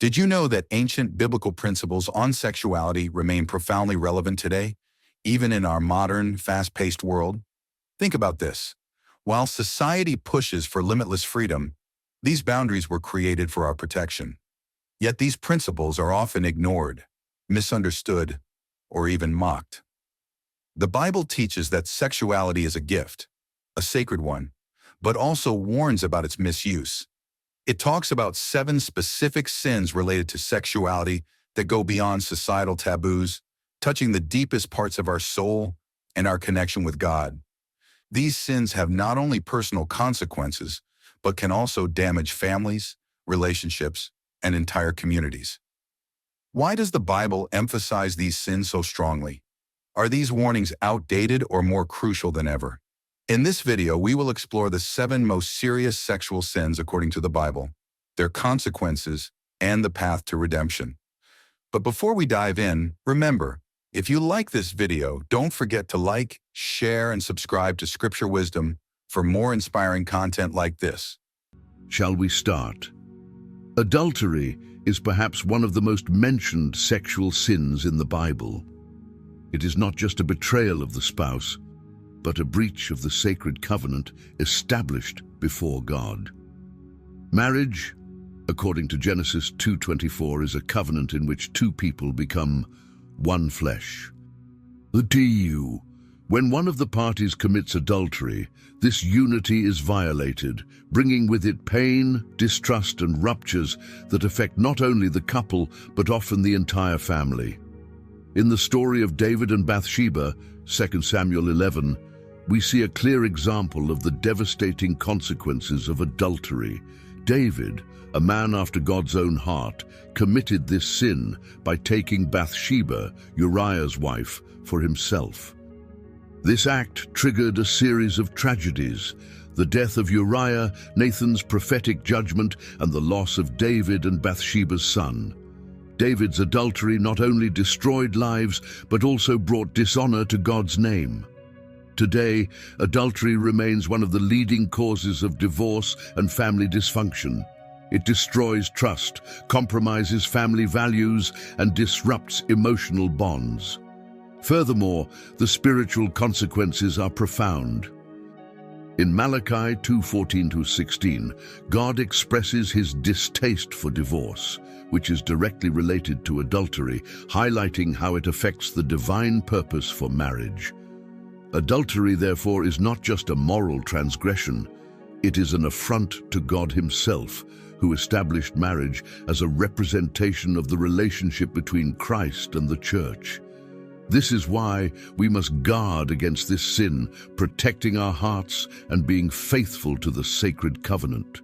Did you know that ancient biblical principles on sexuality remain profoundly relevant today, even in our modern, fast-paced world? Think about this. While society pushes for limitless freedom, these boundaries were created for our protection. Yet these principles are often ignored, misunderstood, or even mocked. The Bible teaches that sexuality is a gift, a sacred one, but also warns about its misuse. It talks about 7 specific sins related to sexuality that go beyond societal taboos, touching the deepest parts of our soul and our connection with God. These sins have not only personal consequences, but can also damage families, relationships, and entire communities. Why does the Bible emphasize these sins so strongly? Are these warnings outdated or more crucial than ever? In this video, we will explore the 7 most serious sexual sins according to the Bible, their consequences, and the path to redemption. But before we dive in, remember, if you like this video, don't forget to like, share, and subscribe to Scripture Wisdom for more inspiring content like this. Shall we start? Adultery is perhaps one of the most mentioned sexual sins in the Bible. It is not just a betrayal of the spouse, but a breach of the sacred covenant established before God. Marriage, according to Genesis 2:24, is a covenant in which 2 people become one flesh. The TU. When one of the parties commits adultery, this unity is violated, bringing with it pain, distrust, and ruptures that affect not only the couple, but often the entire family. In the story of David and Bathsheba, 2 Samuel 11, we see a clear example of the devastating consequences of adultery. David, a man after God's own heart, committed this sin by taking Bathsheba, Uriah's wife, for himself. This act triggered a series of tragedies: the death of Uriah, Nathan's prophetic judgment, and the loss of David and Bathsheba's son. David's adultery not only destroyed lives, but also brought dishonor to God's name. Today, adultery remains one of the leading causes of divorce and family dysfunction. It destroys trust, compromises family values, and disrupts emotional bonds. Furthermore, the spiritual consequences are profound. In Malachi 2:14-16, God expresses his distaste for divorce, which is directly related to adultery, highlighting how it affects the divine purpose for marriage. Adultery, therefore, is not just a moral transgression, it is an affront to God himself, who established marriage as a representation of the relationship between Christ and the Church. This is why we must guard against this sin, protecting our hearts and being faithful to the sacred covenant.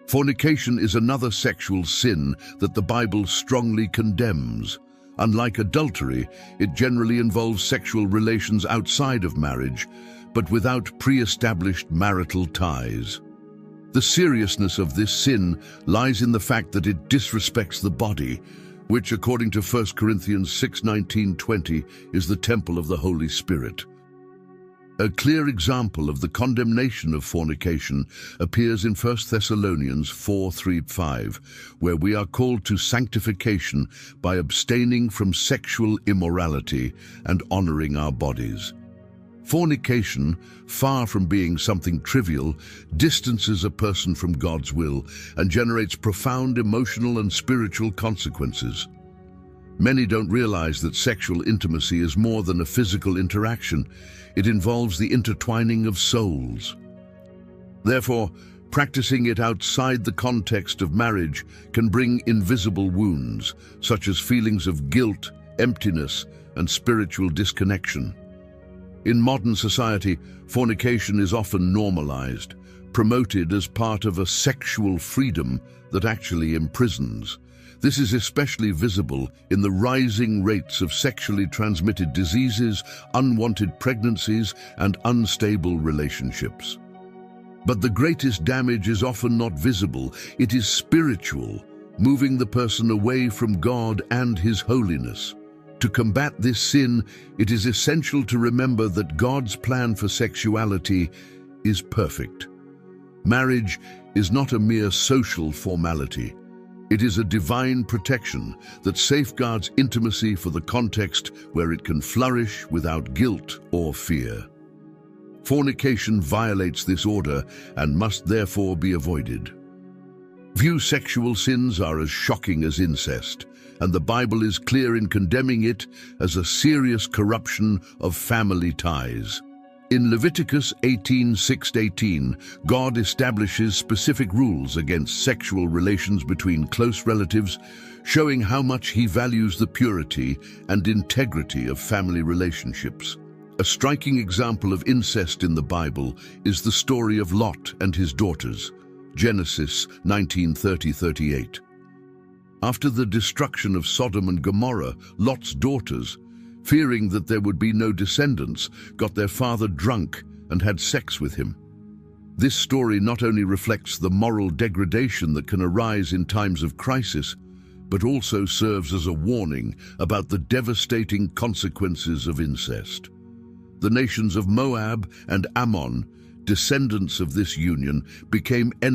Fornication is another sexual sin that the Bible strongly condemns. Unlike adultery, it generally involves sexual relations outside of marriage, but without pre-established marital ties. The seriousness of this sin lies in the fact that it disrespects the body, which, according to 1 Corinthians 6:19-20, is the temple of the Holy Spirit. A clear example of the condemnation of fornication appears in 1 Thessalonians 4:3-5, where we are called to sanctification by abstaining from sexual immorality and honoring our bodies. Fornication, far from being something trivial, distances a person from God's will and generates profound emotional and spiritual consequences. Many don't realize that sexual intimacy is more than a physical interaction. It involves the intertwining of souls. Therefore, practicing it outside the context of marriage can bring invisible wounds, such as feelings of guilt, emptiness, and spiritual disconnection. In modern society, fornication is often normalized, promoted as part of a sexual freedom that actually imprisons. This is especially visible in the rising rates of sexually transmitted diseases, unwanted pregnancies, and unstable relationships. But the greatest damage is often not visible. It is spiritual, moving the person away from God and his holiness. To combat this sin, it is essential to remember that God's plan for sexuality is perfect. Marriage is not a mere social formality. It is a divine protection that safeguards intimacy for the context where it can flourish without guilt or fear. Fornication violates this order and must therefore be avoided. Few sexual sins are as shocking as incest, and the Bible is clear in condemning it as a serious corruption of family ties. In Leviticus 18:6-18, God establishes specific rules against sexual relations between close relatives, showing how much He values the purity and integrity of family relationships. A striking example of incest in the Bible is the story of Lot and his daughters, Genesis 19:30-38. After the destruction of Sodom and Gomorrah, Lot's daughters, fearing that there would be no descendants, got their father drunk and had sex with him. This story not only reflects the moral degradation that can arise in times of crisis, but also serves as a warning about the devastating consequences of incest. The nations of Moab and Ammon, descendants of this union, became enemies